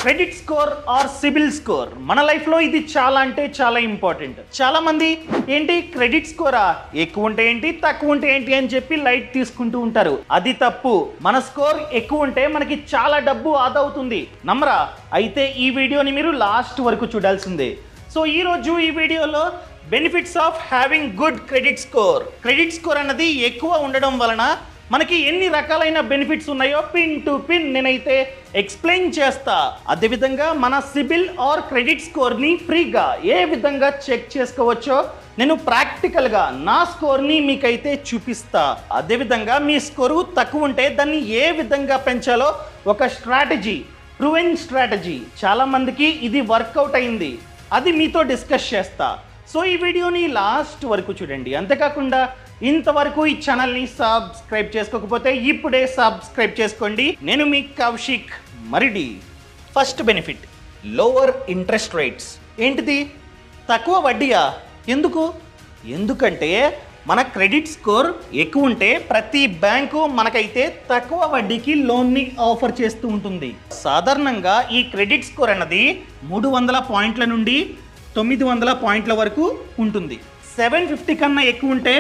Credit score or CIBIL score మన లైఫ్లో ఇది చాలా అంటే చాలా ఇంపార్టెంట్. చాలా మంది ఏంటి క్రెడిట్ స్కోరా, ఎక్కువ ఉంటే ఏంటి తక్కువ ఉంటే ఏంటి అని చెప్పి లైట్ తీసుకుంటూ ఉంటారు. అది తప్పు. మన స్కోర్ ఎక్కువ ఉంటే మనకి చాలా డబ్బు ఆదా అవుతుంది. నమ్మరా? అయితే ఈ వీడియోని మీరు లాస్ట్ వరకు చూడాల్సిందే. సో ఈరోజు ఈ వీడియోలో benefits of having good credit score. Credit score అన్నది ఎక్కువ ఉండడం వలన మనకి ఎన్ని రకాలైన బెనిఫిట్స్ ఉన్నాయో పిన్ టు పిన్ నేనైతే ఎక్స్ప్లెయిన్ చేస్తా. అదేవిధంగా మన సిబిల్ ఆర్ క్రెడిట్ స్కోర్ని ఫ్రీగా ఏ విధంగా చెక్ చేసుకోవచ్చో నేను ప్రాక్టికల్గా నా స్కోర్ని మీకైతే చూపిస్తా. అదేవిధంగా మీ స్కోరు తక్కువ ఉంటే దాన్ని ఏ విధంగా పెంచాలో ఒక స్ట్రాటజీ, ప్రూవెన్ స్ట్రాటజీ, చాలామందికి ఇది వర్కౌట్ అయింది, అది మీతో డిస్కస్ చేస్తా. సో ఈ వీడియోని లాస్ట్ వరకు చూడండి. అంతేకాకుండా ఇంతవరకు ఈ ఛానల్ని సబ్స్క్రైబ్ చేసుకోకపోతే ఇప్పుడే సబ్స్క్రైబ్ చేసుకోండి. నేను మీ Kaushik Maridi. First benefit, lower interest rates. ఏంటిది? తక్కువ వడ్డీయా? ఎందుకు? ఎందుకంటే మన క్రెడిట్ స్కోర్ ఎక్కువ ఉంటే ప్రతి బ్యాంకు మనకైతే తక్కువ వడ్డీకి లోన్ని ఆఫర్ చేస్తూ ఉంటుంది. సాధారణంగా ఈ క్రెడిట్ స్కోర్ అన్నది 300 పాయింట్ల నుండి 900 పాయింట్ల వరకు ఉంటుంది. 750 కన్నా ఎక్కువ ఉంటే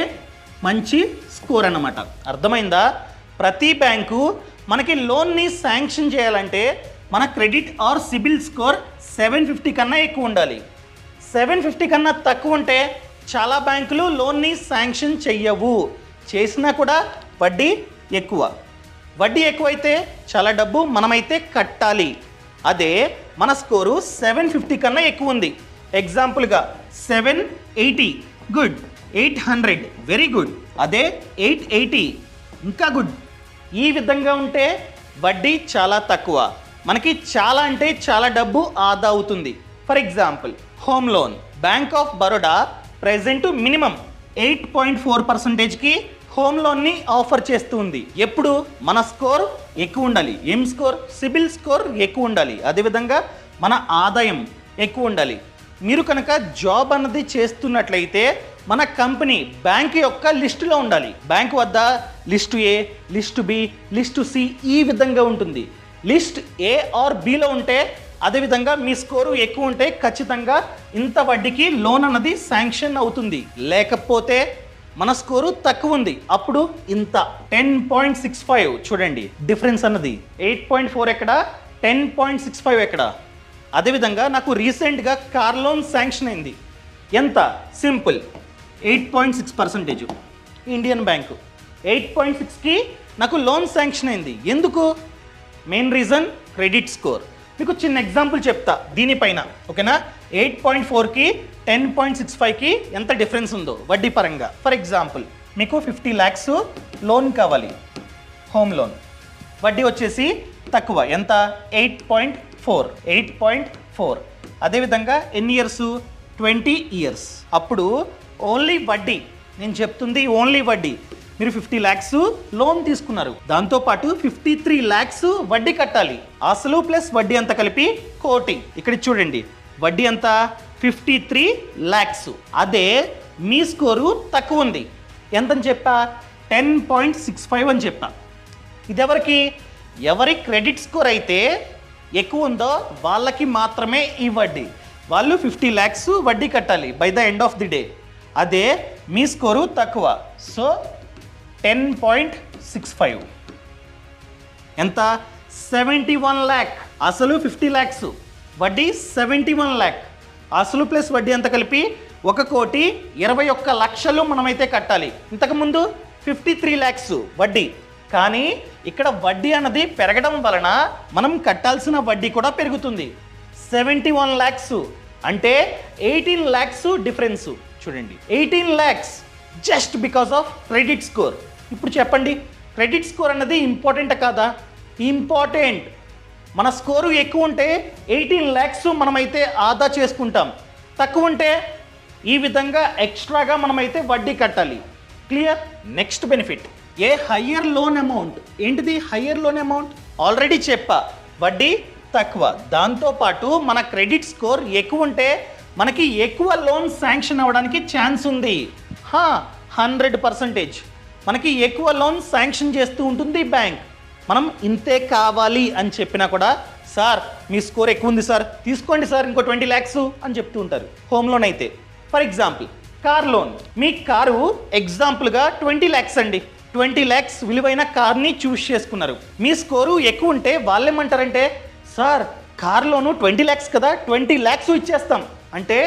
మంచి స్కోర్ అన్నమాట. అర్థమైందా? ప్రతి బ్యాంకు మనకి లోన్ని శాంక్షన్ చేయాలంటే మన క్రెడిట్ ఆర్ సిబిల్ స్కోర్ 750 కన్నా ఎక్కువ ఉండాలి. 750 కన్నా తక్కువ ఉంటే చాలా బ్యాంకులు లోన్ని శాంక్షన్ చెయ్యవు. చేసినా కూడా వడ్డీ ఎక్కువ. వడ్డీ ఎక్కువైతే చాలా డబ్బు మనమైతే కట్టాలి. అదే మన స్కోరు 750 కన్నా ఎక్కువ ఉంది. ఎగ్జాంపుల్గా 780 గుడ్, 800 వెరీ గుడ్, అదే 880 ఇంకా గుడ్. ఈ విధంగా ఉంటే వడ్డీ చాలా తక్కువ, మనకి చాలా అంటే చాలా డబ్బు ఆదా అవుతుంది. For example home loan, bank of Baroda present minimum 8.4%కి హోమ్ లోన్ని ఆఫర్ చేస్తుంది. ఎప్పుడు మన స్కోర్ ఎక్కువ ఉండాలి. ఏం స్కోర్? సిబిల్ స్కోర్ ఎక్కువ ఉండాలి. అదేవిధంగా మన ఆదాయం ఎక్కువ ఉండాలి. మీరు కనుక జాబ్ అన్నది చేస్తున్నట్లయితే మన కంపెనీ బ్యాంక్ యొక్క లిస్టులో ఉండాలి. బ్యాంక్ వద్ద లిస్టు ఏ, లిస్టు బి, లిస్టు సి ఈ విధంగా ఉంటుంది. లిస్ట్ ఏ ఆర్ బిలో ఉంటే అదేవిధంగా మీ స్కోరు ఎక్కువ ఉంటే ఖచ్చితంగా ఇంత వడ్డీకి లోన్ అన్నది శాంక్షన్ అవుతుంది. లేకపోతే మన స్కోరు తక్కువ ఉంది, అప్పుడు ఇంత 10.65 చూడండి డిఫరెన్స్ అన్నది. 8.4 ఎక్కడ, 10.65 ఎక్కడ. అదేవిధంగా నాకు రీసెంట్గా కార్ లోన్ శాంక్షన్ అయింది. ఎంత? సింపుల్ 8.6%. ఇండియన్ బ్యాంకు 8.6కి నాకు లోన్ శాంక్షన్ అయింది. ఎందుకు? Main reason credit score. మీకు చిన్న ఎగ్జాంపుల్ చెప్తా దీనిపైన, ఓకేనా? 8.4కి 10.65కి ఎంత డిఫరెన్స్ ఉందో వడ్డీ పరంగా. ఫర్ ఎగ్జాంపుల్ మీకు 50 lakhs లోన్ కావాలి, హోమ్ లోన్. వడ్డీ వచ్చేసి తక్కువ, ఎంత? 8.4. అదేవిధంగా ఎన్ని ఇయర్స్? 20 years. అప్పుడు ఓన్లీ వడ్డీ, నేను చెప్తుంది ఓన్లీ వడ్డీ. మీరు 50 lakhs లోన్ తీసుకున్నారు, దాంతోపాటు 53 lakhs వడ్డీ కట్టాలి. అసలు ప్లస్ వడ్డీ అంతా కలిపి 1 కోటి. ఇక్కడ చూడండి వడ్డీ ఎంత? 53 lakhs. అదే మీ స్కోరు తక్కువ ఉంది. ఎంతని చెప్పా? 10.65 అని చెప్పా. ఇది ఎవరి క్రెడిట్ స్కోర్ అయితే ఎక్కువ ఉందో వాళ్ళకి మాత్రమే ఈ వడ్డీ. వాళ్ళు 50 lakhs వడ్డీ కట్టాలి by the end of the day. అదే మీ స్కోరు తక్కువ, సో 10.65 ఎంత? 71 lakh. అసలు 50 lakhs, వడ్డీ 71 lakh. అసలు ప్లస్ వడ్డీ అంతా కలిపి 1,21,00,000 మనమైతే కట్టాలి. ఇంతకుముందు 53 lakhs వడ్డీ. కానీ ఇక్కడ వడ్డీ అన్నది పెరగడం వలన మనం కట్టాల్సిన వడ్డీ కూడా పెరుగుతుంది. 71 lakhs అంటే 18 lakhs డిఫరెన్స్. చూడండి 18 lakhs just because of credit score. ఇప్పుడు చెప్పండి, క్రెడిట్ స్కోర్ అన్నది ఇంపార్టెంట్ కాదా? ఇంపార్టెంట్. మన స్కోరు ఎక్కువ ఉంటే 18 lakhs మనమైతే ఆదా చేసుకుంటాం. తక్కువ ఉంటే ఈ విధంగా ఎక్స్ట్రాగా మనమైతే వడ్డీ కట్టాలి. క్లియర్? నెక్స్ట్ బెనిఫిట్, ఏ హయ్యర్ లోన్ అమౌంట్. ఏంటిది హయ్యర్ లోన్ అమౌంట్? ఆల్రెడీ చెప్పా, వడ్డీ తక్కువ, దాంతోపాటు మన క్రెడిట్ స్కోర్ ఎక్కువ ఉంటే మనకి ఎక్కువ లోన్ శాంక్షన్ అవ్వడానికి ఛాన్స్ ఉంది. 100% మనకి ఎక్కువ లోన్ శాంక్షన్ చేస్తూ ఉంటుంది బ్యాంక్. మనం ఇంతే కావాలి అని చెప్పినా కూడా సార్ మీ స్కోర్ ఎక్కువ ఉంది సార్, తీసుకోండి సార్ ఇంకో 20 lakhs అని చెప్తూ ఉంటారు. హోమ్ లోన్ అయితే for example car loan, me car ఎగ్జాంపుల్గా 20 lakhs అండి, 20 lakhs విలువైన కార్ని చూస్ చేసుకున్నారు. మీ స్కోరు ఎక్కువ ఉంటే వాళ్ళేమంటారంటే, సార్ కార్ లోను 20 lakhs కదా, 20 lakhs ఇచ్చేస్తాం అంటే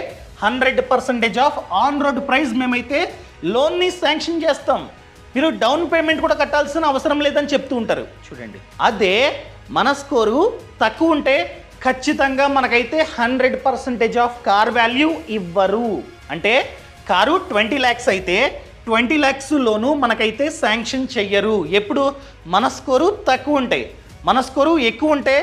100% ఆఫ్ ఆన్ రోడ్ ప్రైస్ మేమైతే లోన్ని శాంక్షన్ చేస్తాం, మీరు డౌన్ పేమెంట్ కూడా కట్టాల్సిన అవసరం లేదని చెప్తూ ఉంటారు. చూడండి, అదే మన స్కోరు తక్కువ ఉంటే ఖచ్చితంగా మనకైతే 100% ఆఫ్ కార్ వాల్యూ ఇవ్వరు. అంటే కారు 20 lakhs అయితే 20 lakhs లోను మనకైతే శాంక్షన్ చెయ్యరు. ఎప్పుడు మన స్కోరు తక్కువ ఉంటాయి. మన స్కోరు ఎక్కువ ఉంటే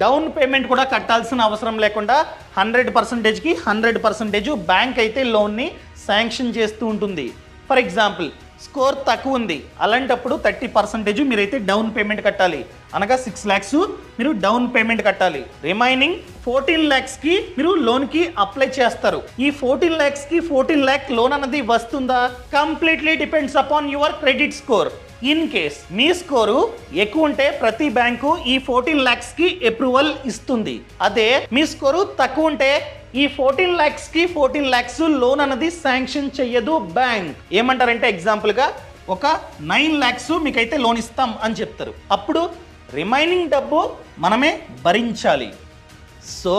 డౌన్ పేమెంట్ కూడా కట్టాల్సిన అవసరం లేకుండా 100%కి 100% బ్యాంక్ అయితే లోన్ని శాంక్షన్ చేస్తూ ఉంటుంది. ఫర్ ఎగ్జాంపుల్ స్కోర్ తక్కువ ఉంది, అలాంటప్పుడు 30% మీరైతే డౌన్ పేమెంట్ కట్టాలి, అనగా 6 lakhs మీరు డౌన్ పేమెంట్ కట్టాలి. రిమైనింగ్ 14 lakhsకి మీరు లోన్కి అప్లై చేస్తారు. ఈ 14 lakhsకి 14 lakh లోన్ అన్నది వస్తుందా? Completely depends upon your credit score. In case me score ఎక్కువ ఉంటే ప్రతి బ్యాంకు ఈ 14 lakhsకి అప్రూవల్ ఇస్తుంది. అదే మీ స్కోరు తక్కువ ఉంటే ఈ 14 lakhsకి 14 lakhs లోన్ అన్నది శాంక్షన్ చెయ్యదు బ్యాంక్. ఏమంటారంటే ఎగ్జాంపుల్గా ఒక 9 lakhs మీకైతే లోన్ ఇస్తాం అని చెప్తారు. అప్పుడు రిమైనింగ్ డబ్బు మనమే భరించాలి. సో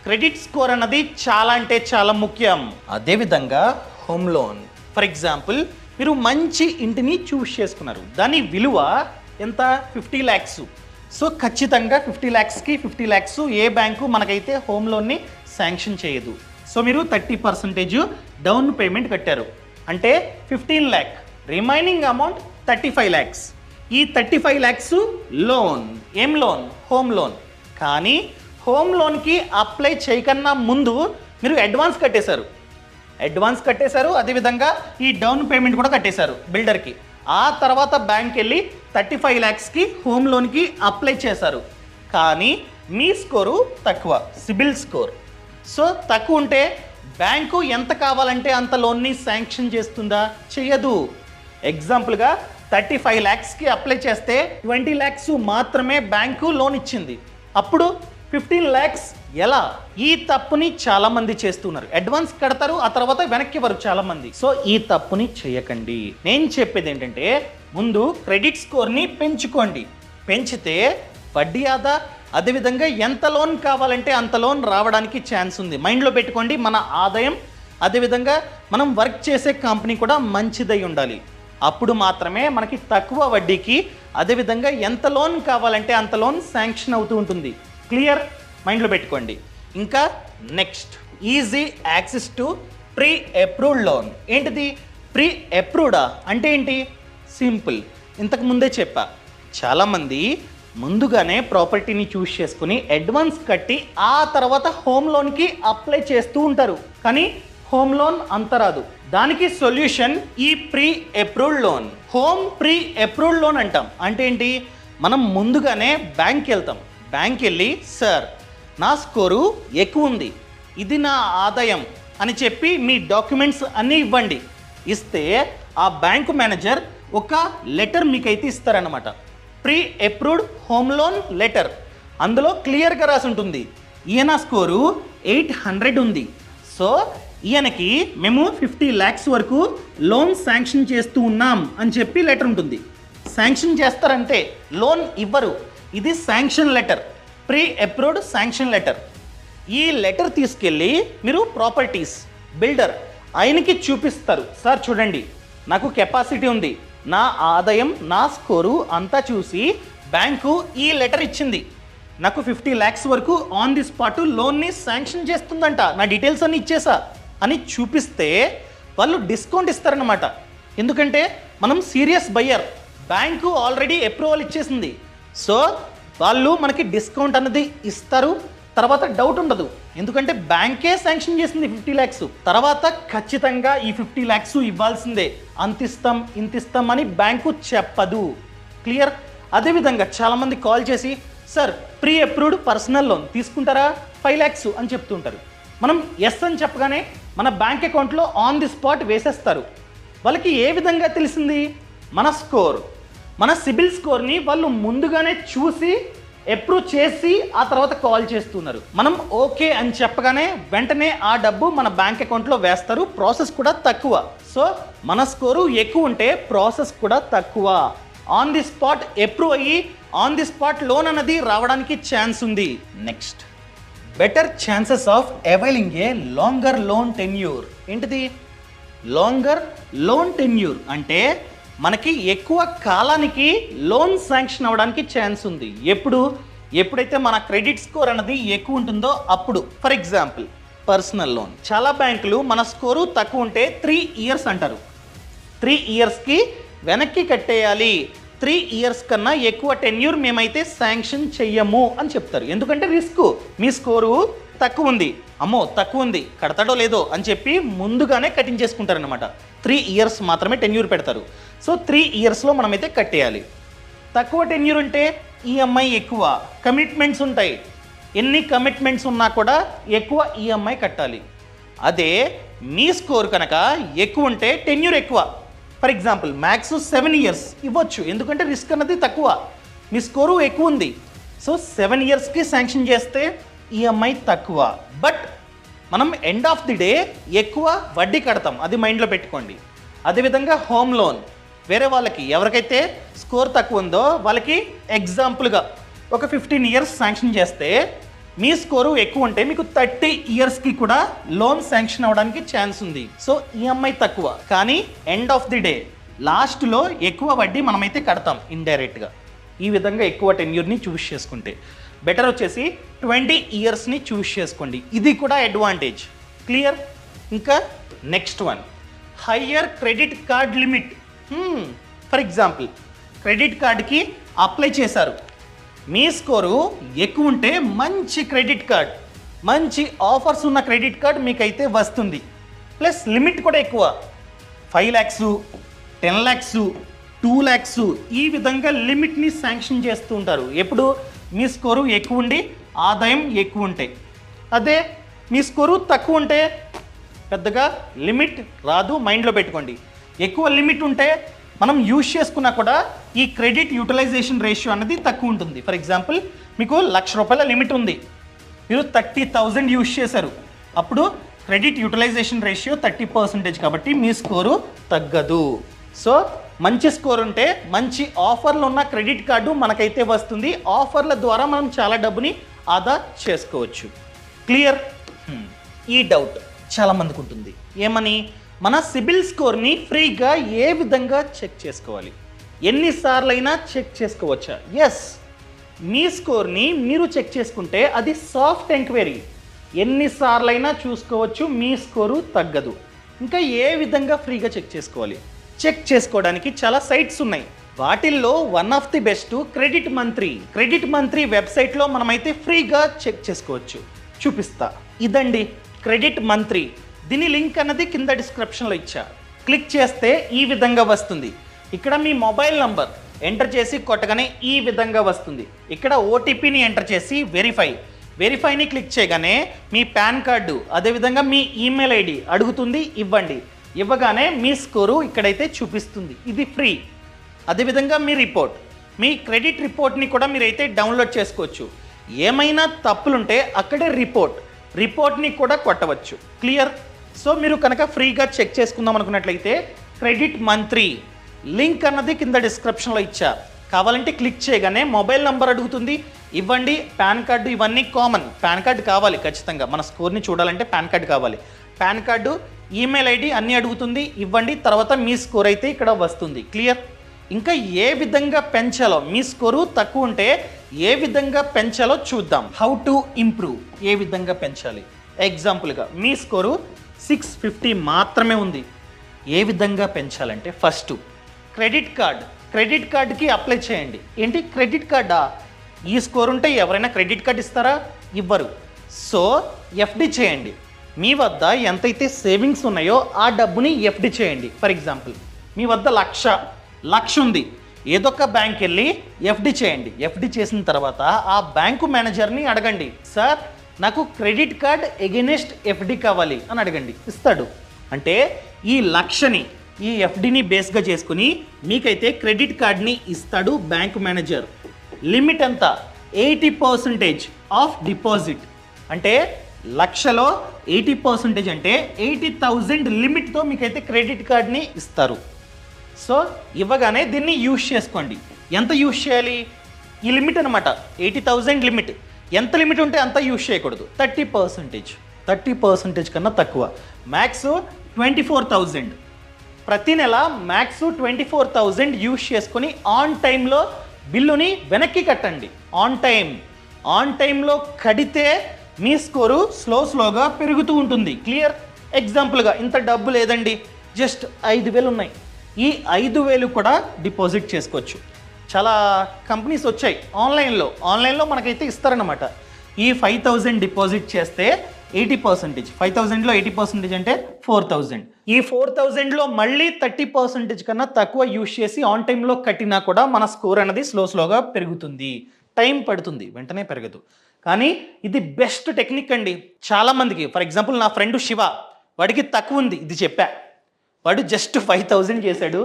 క్రెడిట్ స్కోర్ అన్నది చాలా అంటే చాలా ముఖ్యం. అదేవిధంగా హోమ్ లోన్, ఫర్ ఎగ్జాంపుల్ మీరు మంచి ఇంటిని చూస్ చేసుకున్నారు, దాని విలువ ఎంత? 50 lakhs. సో ఖచ్చితంగా 50 lakhsకి 50 lakhs ఏ బ్యాంకు మనకైతే హోమ్ లోన్ని శాంక్షన్ చేయదు. సో మీరు 30% డౌన్ పేమెంట్ కట్టారు అంటే 15 lakh, రిమైనింగ్ అమౌంట్ 35 lakhs. ఈ 35 lakhs లోన్. ఏం లోన్? Home loan. కానీ హోమ్ లోన్కి అప్లై చేయకన్నా ముందు మీరు అడ్వాన్స్ కట్టేశారు, అదేవిధంగా ఈ డౌన్ పేమెంట్ కూడా కట్టేశారు బిల్డర్కి. ఆ తర్వాత బ్యాంక్ వెళ్ళి 35 lakhsకి హోమ్ లోన్కి అప్లై చేశారు. కానీ మీ స్కోరు తక్కువ, సిబిల్ స్కోర్. సో తక్కువ ఉంటే బ్యాంకు ఎంత కావాలంటే అంత లోన్ని శాంక్షన్ చేస్తుందా? చెయ్యదు. ఎగ్జాంపుల్గా 35 lakhsకి అప్లై చేస్తే 20 lakhs మాత్రమే బ్యాంకు లోన్ ఇచ్చింది. అప్పుడు 15 lakhs ఎలా? ఈ తప్పుని చాలా మంది చేస్తున్నారు. అడ్వాన్స్ కడతారు, ఆ తర్వాత వెనక్కి ఇవ్వరు చాలా మంది. సో ఈ తప్పుని చేయకండి. నేను చెప్పేది ఏంటంటే ముందు క్రెడిట్ స్కోర్ని పెంచుకోండి. పెంచితే వడ్డీ ఆదా, అదేవిధంగా ఎంత లోన్ కావాలంటే అంత లోన్ రావడానికి ఛాన్స్ ఉంది. మైండ్లో పెట్టుకోండి. మన ఆదాయం, అదేవిధంగా మనం వర్క్ చేసే కంపెనీ కూడా మంచిదై ఉండాలి. అప్పుడు మాత్రమే మనకి తక్కువ వడ్డీకి, అదేవిధంగా ఎంత లోన్ కావాలంటే అంత లోన్ శాంక్షన్ అవుతూ ఉంటుంది. క్లియర్? మైండ్లో పెట్టుకోండి. ఇంకా next, easy access to pre approved loan. ఏంటిది ప్రీ అప్రూవ్డా అంటే ఏంటి? సింపుల్, ఇంతకు ముందే చెప్పా. చాలామంది ముందుగానే ప్రాపర్టీని చూస్ చేసుకుని అడ్వాన్స్ కట్టి ఆ తర్వాత హోమ్ లోన్కి అప్లై చేస్తూ ఉంటారు. కానీ హోమ్ లోన్ అంత రాదు. దానికి సొల్యూషన్ ఈ pre approved loan. Home pre approved loan అంటాం. అంటే ఏంటి? మనం ముందుగానే బ్యాంక్కి వెళ్తాం. బ్యాంక్ వెళ్ళి, సార్ నా స్కోరు ఎక్కువ ఉంది, ఇది నా ఆదాయం అని చెప్పి మీ డాక్యుమెంట్స్ అన్నీ ఇవ్వండి. ఇస్తే ఆ బ్యాంకు మేనేజర్ ఒక లెటర్ మీకైతే ఇస్తారనమాట. Pre approved home loan letter. అందులో క్లియర్గా రాసి ఉంటుంది, ఈయన స్కోరు 800 ఉంది, సో ఈయనకి మేము 50 lakhs వరకు లోన్ శాంక్షన్ చేస్తూ ఉన్నాం అని చెప్పి లెటర్ ఉంటుంది. శాంక్షన్ చేస్తారంటే లోన్ ఇవ్వరు. ఇది sanction letter, pre approved sanction letter. ఈ లెటర్ తీసుకెళ్ళి మీరు ప్రాపర్టీస్ బిల్డర్ ఆయనకి చూపిస్తారు. సార్ చూడండి, నాకు కెపాసిటీ ఉంది, నా ఆదాయం, నా స్కోరు అంతా చూసి బ్యాంకు ఈ లెటర్ ఇచ్చింది, నాకు 50 lakhs వరకు ఆన్ ది స్పాట్ లోన్ని శాంక్షన్ చేస్తుందంట, నా డీటెయిల్స్ అన్ని ఇచ్చేసా అని చూపిస్తే వాళ్ళు డిస్కౌంట్ ఇస్తారనమాట. ఎందుకంటే మనం serious buyer, bank already approval ఇచ్చేసింది. సో వాళ్ళు మనకి డిస్కౌంట్ అన్నది ఇస్తారు. తర్వాత డౌట్ ఉండదు, ఎందుకంటే బ్యాంకే శాంక్షన్ చేసింది 50 lakhs. తర్వాత ఖచ్చితంగా ఈ 50 lakhs ఇవ్వాల్సిందే, అంతిస్తాం ఇంతిస్తాం అని బ్యాంకు చెప్పదు. క్లియర్? అదేవిధంగా చాలామంది కాల్ చేసి, sir pre approved personal loan తీసుకుంటారా 5 lakhs అని చెప్తుంటారు. మనం ఎస్ అని చెప్పగానే మన బ్యాంక్ అకౌంట్లో ఆన్ ది స్పాట్ వేసేస్తారు. వాళ్ళకి ఏ విధంగా తెలిసింది? మన స్కోర్, మన సిబిల్ స్కోర్ని వాళ్ళు ముందుగానే చూసి అప్రూవ్ చేసి ఆ తర్వాత కాల్ చేస్తున్నారు. మనం ఓకే అని చెప్పగానే వెంటనే ఆ డబ్బు మన బ్యాంక్ అకౌంట్లో వేస్తారు. ప్రాసెస్ కూడా తక్కువ. సో మన స్కోరు ఎక్కువ ఉంటే ప్రాసెస్ కూడా తక్కువ. ఆన్ ది స్పాట్ అప్రూవ్ అయ్యి ఆన్ ది స్పాట్ లోన్ అనేది రావడానికి ఛాన్స్ ఉంది. Next, better chances of availing A longer loan tenure. ఏంటిది లాంగర్ లోన్ టెన్యూర్ అంటే మనకి ఎక్కువ కాలానికి లోన్ శాంక్షన్ అవ్వడానికి ఛాన్స్ ఉంది. ఎప్పుడైతే మన క్రెడిట్ స్కోర్ అనేది ఎక్కువ ఉంటుందో అప్పుడు. ఫర్ ఎగ్జాంపుల్ పర్సనల్ లోన్, చాలా బ్యాంకులు మన స్కోరు తక్కువ ఉంటే 3 ఇయర్స్ అంటారు. 3 ఇయర్స్కి వెనక్కి కట్టేయాలి, 3 ఇయర్స్ కన్నా ఎక్కువ టెన్యూర్ మేమైతే శాంక్షన్ చెయ్యము అని చెప్తారు. ఎందుకంటే రిస్క్, మీ స్కోరు తక్కువ ఉంది, అమ్మో తక్కువ ఉంది కడతాడో లేదో అని చెప్పి ముందుగానే కట్టించేసుకుంటారనమాట. 3 ఇయర్స్ మాత్రమే టెన్యూర్ పెడతారు. సో 3 ఇయర్స్లో మనమైతే కట్టేయాలి. తక్కువ టెన్యూర్ ఉంటే ఈఎంఐ ఎక్కువ, కమిట్మెంట్స్ ఉంటాయి. ఎన్ని కమిట్మెంట్స్ ఉన్నా కూడా ఎక్కువ ఈఎంఐ కట్టాలి. అదే మీ స్కోర్ కనుక ఎక్కువ ఉంటే టెన్యూర్ ఎక్కువ. ఫర్ ఎగ్జాంపుల్ మ్యాక్స్ 7 ఇయర్స్ ఇవ్వచ్చు, ఎందుకంటే రిస్క్ అన్నది తక్కువ, మీ స్కోరు ఎక్కువ ఉంది. సో 7 ఇయర్స్కి శాంక్షన్ చేస్తే ఈఎంఐ తక్కువ. బట్ మనం ఎండ్ ఆఫ్ ది డే ఎక్కువ వడ్డీ కడతాం, అది మైండ్లో పెట్టుకోండి. అదేవిధంగా హోమ్ లోన్, వేరే వాళ్ళకి ఎవరికైతే స్కోర్ తక్కువ ఉందో వాళ్ళకి ఎగ్జాంపుల్గా ఒక 15 ఇయర్స్ శాంక్షన్ చేస్తే మీ స్కోరు ఎక్కువ ఉంటే మీకు 30 ఇయర్స్కి కూడా లోన్ శాంక్షన్ అవ్వడానికి ఛాన్స్ ఉంది. సో ఈఎంఐ తక్కువ, కానీ ఎండ్ ఆఫ్ ది డే లాస్ట్లో ఎక్కువ వడ్డీ మనమైతే కడతాం ఇండైరెక్ట్గా. ఈ విధంగా ఎక్కువ టెన్యూర్ని చూస్ చేసుకుంటే బెటర్ వచ్చేసి 20 ఇయర్స్ని చూస్ చేసుకోండి. ఇది కూడా అడ్వాంటేజ్. క్లియర్? ఇంకా next one, higher credit card limit. For example credit కార్డ్కి అప్లై చేశారు, మీ స్కోరు ఎక్కువ ఉంటే మంచి క్రెడిట్ కార్డ్, మంచి ఆఫర్స్ ఉన్న క్రెడిట్ కార్డ్ మీకైతే వస్తుంది. ప్లస్ లిమిట్ కూడా ఎక్కువ, 5 lakhs, 10 lakhs, 2 lakhs ఈ విధంగా లిమిట్ని శాంక్షన్ చేస్తూ ఉంటారు. ఎప్పుడు మీ స్కోరు ఎక్కువ ఉండి ఆదాయం ఎక్కువ ఉంటాయి. అదే మీ స్కోరు తక్కువ ఉంటే పెద్దగా లిమిట్ రాదు, మైండ్లో పెట్టుకోండి. ఎక్కువ లిమిట్ ఉంటే మనం యూజ్ చేసుకున్నా కూడా ఈ క్రెడిట్ యూటిలైజేషన్ రేషియో అనేది తక్కువ ఉంటుంది. ఫర్ ఎగ్జాంపుల్ మీకు ₹1,00,000 లిమిట్ ఉంది, మీరు 30,000 యూజ్ చేశారు, అప్పుడు క్రెడిట్ యూటిలైజేషన్ రేషియో 30% కాబట్టి మీ స్కోరు తగ్గదు. సో మంచి స్కోర్ ఉంటే మంచి ఆఫర్లు ఉన్న క్రెడిట్ కార్డు మనకైతే వస్తుంది. ఆఫర్ల ద్వారా మనం చాలా డబ్బుని ఆదా చేసుకోవచ్చు. క్లియర్? ఈ డౌట్ చాలామందికి ఉంటుంది, ఏమని? మన సిబిల్ స్కోర్ని ఫ్రీగా ఏ విధంగా చెక్ చేసుకోవాలి? ఎన్నిసార్లైనా చెక్ చేసుకోవచ్చా? ఎస్, మీ స్కోర్ని మీరు చెక్ చేసుకుంటే అది సాఫ్ట్ ఎంక్వైరీ, ఎన్నిసార్లైనా చూసుకోవచ్చు, మీ స్కోరు తగ్గదు. ఇంకా ఏ విధంగా ఫ్రీగా చెక్ చేసుకోవాలి? చెక్ చేసుకోవడానికి చాలా సైట్స్ ఉన్నాయి. వాటిల్లో one of the best credit మంత్రి. క్రెడిట్ మంత్రి వెబ్సైట్లో మనమైతే ఫ్రీగా చెక్ చేసుకోవచ్చు. చూపిస్తా, ఇదండి క్రెడిట్ మంత్రి. దీని లింక్ అన్నది కింద డిస్క్రిప్షన్లో ఇచ్చా. క్లిక్ చేస్తే ఈ విధంగా వస్తుంది. ఇక్కడ మీ మొబైల్ నంబర్ ఎంటర్ చేసి కొట్టగానే ఈ విధంగా వస్తుంది. ఇక్కడ ఓటీపీని ఎంటర్ చేసి వెరిఫైని క్లిక్ చేయగానే మీ పాన్ కార్డు అదేవిధంగా మీ ఈమెయిల్ ఐడి అడుగుతుంది, ఇవ్వగానే మీ స్కోరు ఇక్కడైతే చూపిస్తుంది. ఇది ఫ్రీ. అదేవిధంగా మీ రిపోర్ట్, మీ క్రెడిట్ రిపోర్ట్ని కూడా మీరైతే డౌన్లోడ్ చేసుకోవచ్చు. ఏమైనా తప్పులుంటే అక్కడే రిపోర్ట్ని కూడా కొట్టవచ్చు. క్లియర్? సో మీరు కనుక ఫ్రీగా చెక్ చేసుకుందాం అనుకున్నట్లయితే క్రెడిట్ మంత్రి లింక్ అన్నది కింద డిస్క్రిప్షన్లో ఇచ్చా. కావాలంటే క్లిక్ చేయగానే మొబైల్ నంబర్ అడుగుతుంది, పాన్ కార్డు, ఇవన్నీ కామన్. పాన్ కార్డు కావాలి ఖచ్చితంగా, మన స్కోర్ని చూడాలంటే పాన్ కార్డు కావాలి. పాన్ కార్డు, ఈమెయిల్ ఐడి అన్నీ అడుగుతుంది, తర్వాత మీ స్కోర్ అయితే ఇక్కడ వస్తుంది. క్లియర్? ఇంకా ఏ విధంగా పెంచాలో, మీ స్కోరు తక్కువ ఉంటే ఏ విధంగా పెంచాలో చూద్దాం. హౌ టు ఇంప్రూవ్, ఏ విధంగా పెంచాలి. ఎగ్జాంపుల్గా మీ స్కోరు 650 మాత్రమే ఉంది. ఏ విధంగా పెంచాలంటే ఫస్ట్ క్రెడిట్ కార్డ్కి అప్లై చేయండి. ఏంటి క్రెడిట్ కార్డా? ఈ స్కోర్ ఉంటే ఎవరైనా క్రెడిట్ కార్డ్ ఇస్తారా? ఇవ్వరు. సో ఎఫ్డి చేయండి. మీ వద్ద ఎంతైతే సేవింగ్స్ ఉన్నాయో ఆ డబ్బుని ఎఫ్డి చేయండి. ఫర్ ఎగ్జాంపుల్ మీ వద్ద లక్ష ఉంది, ఏదొక బ్యాంక్ వెళ్ళి ఎఫ్డి చేయండి. ఎఫ్డి చేసిన తర్వాత ఆ బ్యాంకు మేనేజర్ని అడగండి, సార్ నాకు క్రెడిట్ కార్డ్ ఎగెనెస్ట్ ఎఫ్డి కావాలి అని అడగండి, ఇస్తాడు. అంటే ఈ లక్షని, ఈ ఎఫ్డిని బేస్గా చేసుకుని మీకైతే క్రెడిట్ కార్డ్ని ఇస్తాడు బ్యాంకు మేనేజర్. లిమిట్ ఎంత? 80% ఆఫ్ డిపాజిట్. అంటే లక్షలో 80% అంటే 80,000 లిమిట్తో మీకైతే క్రెడిట్ కార్డ్ని ఇస్తారు. సో ఇవ్వగానే దీన్ని యూజ్ చేసుకోండి. ఎంత యూజ్ చేయాలి? ఈ లిమిట్ అనమాట, 80,000 లిమిట్. ఎంత లిమిట్ ఉంటే అంత యూజ్ చేయకూడదు. 30% కన్నా తక్కువ. మ్యాక్స్ 24,000. ప్రతి నెల మ్యాక్స్ 24,000 యూజ్ చేసుకొని ఆన్ టైంలో బిల్లుని వెనక్కి కట్టండి. ఆన్ టైంలో కడితే మీ స్కోరు స్లోగా పెరుగుతూ ఉంటుంది. క్లియర్? ఎగ్జాంపుల్గా ఇంత డబ్బు లేదండి, జస్ట్ 5,000 ఉన్నాయి. ఈ 5,000 కూడా డిపాజిట్ చేసుకోవచ్చు. చాలా కంపెనీస్ వచ్చాయి ఆన్లైన్లో మనకైతే ఇస్తారనమాట. ఈ 5,000 డిపాజిట్ చేస్తే 80%, 5,000లో 80% అంటే 4,000. ఈ 4,000లో మళ్ళీ 30% కన్నా తక్కువ యూజ్ చేసి ఆన్ టైంలో కట్టినా కూడా మన స్కోర్ అనేది స్లోగా పెరుగుతుంది. టైం పడుతుంది, వెంటనే పెరగదు. కానీ ఇది బెస్ట్ టెక్నిక్ అండి. చాలామందికి, ఫర్ ఎగ్జాంపుల్ నా ఫ్రెండ్ శివ, వాడికి తక్కువ ఉంది, ఇది చెప్పా. వాడు జస్ట్ 5,000 చేశాడు,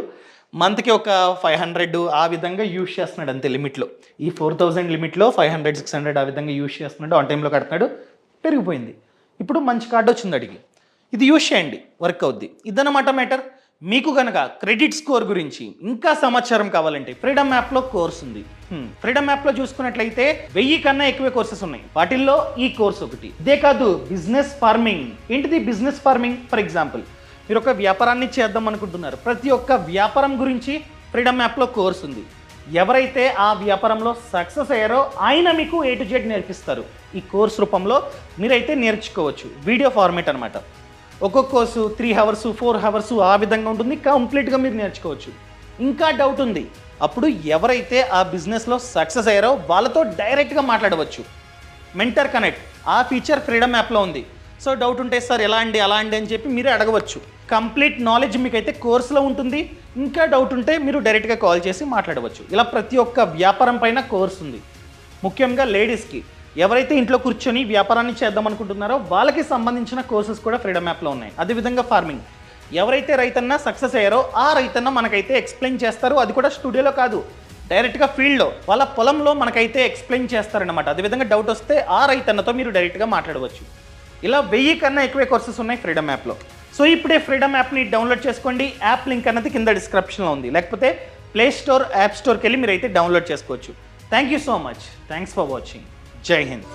మంత్కి ఒక 500 ఆ విధంగా యూజ్ చేస్తున్నాడు అంతే లిమిట్లో. ఈ 4,000 లిమిట్లో 500, 600 ఆ విధంగా యూజ్ చేస్తున్నాడు, ఆన్ టైంలో కడుతున్నాడు, పెరిగిపోయింది. ఇప్పుడు మంచి కార్డు వచ్చింది అడిగి. ఇది యూజ్ చేయండి, వర్క్ అవుద్ది. ఇదన్నమాట మ్యాటర్. మీకు కనుక క్రెడిట్ స్కోర్ గురించి ఇంకా సమాచారం కావాలంటే ఫ్రీడమ్ యాప్లో కోర్స్ ఉంది. ఫ్రీడమ్ యాప్లో చూసుకున్నట్లయితే 1000 కన్నా ఎక్కువ కోర్సెస్ ఉన్నాయి. వాటిల్లో ఈ కోర్స్ ఒకటి. ఇదే కాదు, బిజినెస్ ఫార్మింగ్. ఏంటిది బిజినెస్ ఫార్మింగ్? ఫర్ ఎగ్జాంపుల్ మీరు ఒక వ్యాపారాన్ని చేద్దాం అనుకుంటున్నారు, ప్రతి ఒక్క వ్యాపారం గురించి ఫ్రీడమ్ యాప్లో కోర్స్ ఉంది. ఎవరైతే ఆ వ్యాపారంలో సక్సెస్ అయ్యారో ఆయన మీకు A to Z నేర్పిస్తారు. ఈ కోర్స్ రూపంలో మీరైతే నేర్చుకోవచ్చు. వీడియో ఫార్మేట్ అనమాట. ఒక్కొక్క కోర్సు 3 hours, 4 hours ఆ విధంగా ఉంటుంది. కంప్లీట్గా మీరు నేర్చుకోవచ్చు. ఇంకా డౌట్ ఉంది, అప్పుడు ఎవరైతే ఆ బిజినెస్లో సక్సెస్ అయ్యారో వాళ్ళతో డైరెక్ట్గా మాట్లాడవచ్చు. మెంటర్ కనెక్ట్ ఆ ఫీచర్ ఫ్రీడమ్ యాప్లో ఉంది. సో డౌట్ ఉంటే సార్ ఎలా అండి అలా అండి అని చెప్పి మీరే అడగవచ్చు. కంప్లీట్ నాలెడ్జ్ మీకైతే కోర్సులో ఉంటుంది. ఇంకా డౌట్ ఉంటే మీరు డైరెక్ట్గా కాల్ చేసి మాట్లాడవచ్చు. ఇలా ప్రతి ఒక్క వ్యాపారం పైన కోర్స్ ఉంది. ముఖ్యంగా లేడీస్కి, ఎవరైతే ఇంట్లో కూర్చొని వ్యాపారాన్ని చేద్దాం అనుకుంటున్నారో వాళ్ళకి సంబంధించిన కోర్సెస్ కూడా ఫ్రీడమ్ యాప్లో ఉన్నాయి. అదేవిధంగా ఫార్మింగ్, ఎవరైతే రైతన్న సక్సెస్ అయ్యారో ఆ రైతన్న మనకైతే ఎక్స్ప్లెయిన్ చేస్తారు. అది కూడా స్టూడియోలో కాదు, డైరెక్ట్గా ఫీల్డ్లో వాళ్ళ పొలంలో మనకైతే ఎక్స్ప్లెయిన్ చేస్తారనమాట. అదేవిధంగా డౌట్ వస్తే ఆ రైతన్నతో మీరు డైరెక్ట్గా మాట్లాడవచ్చు. ఇలా 1000 కన్నా ఎక్కువ కోర్సెస్ ఉన్నాయి ఫ్రీడమ్ యాప్లో. సో ఇప్పుడే ఫ్రీడమ్ యాప్ని డౌన్లోడ్ చేసుకోండి. యాప్ లింక్ అన్నది కింద డిస్క్రిప్షన్లో ఉంది, లేకపోతే ప్లే స్టోర్, యాప్ స్టోర్కి వెళ్ళి మీరైతే డౌన్లోడ్ చేసుకోవచ్చు. Thank you so much. Thanks for watching. జై హింద్.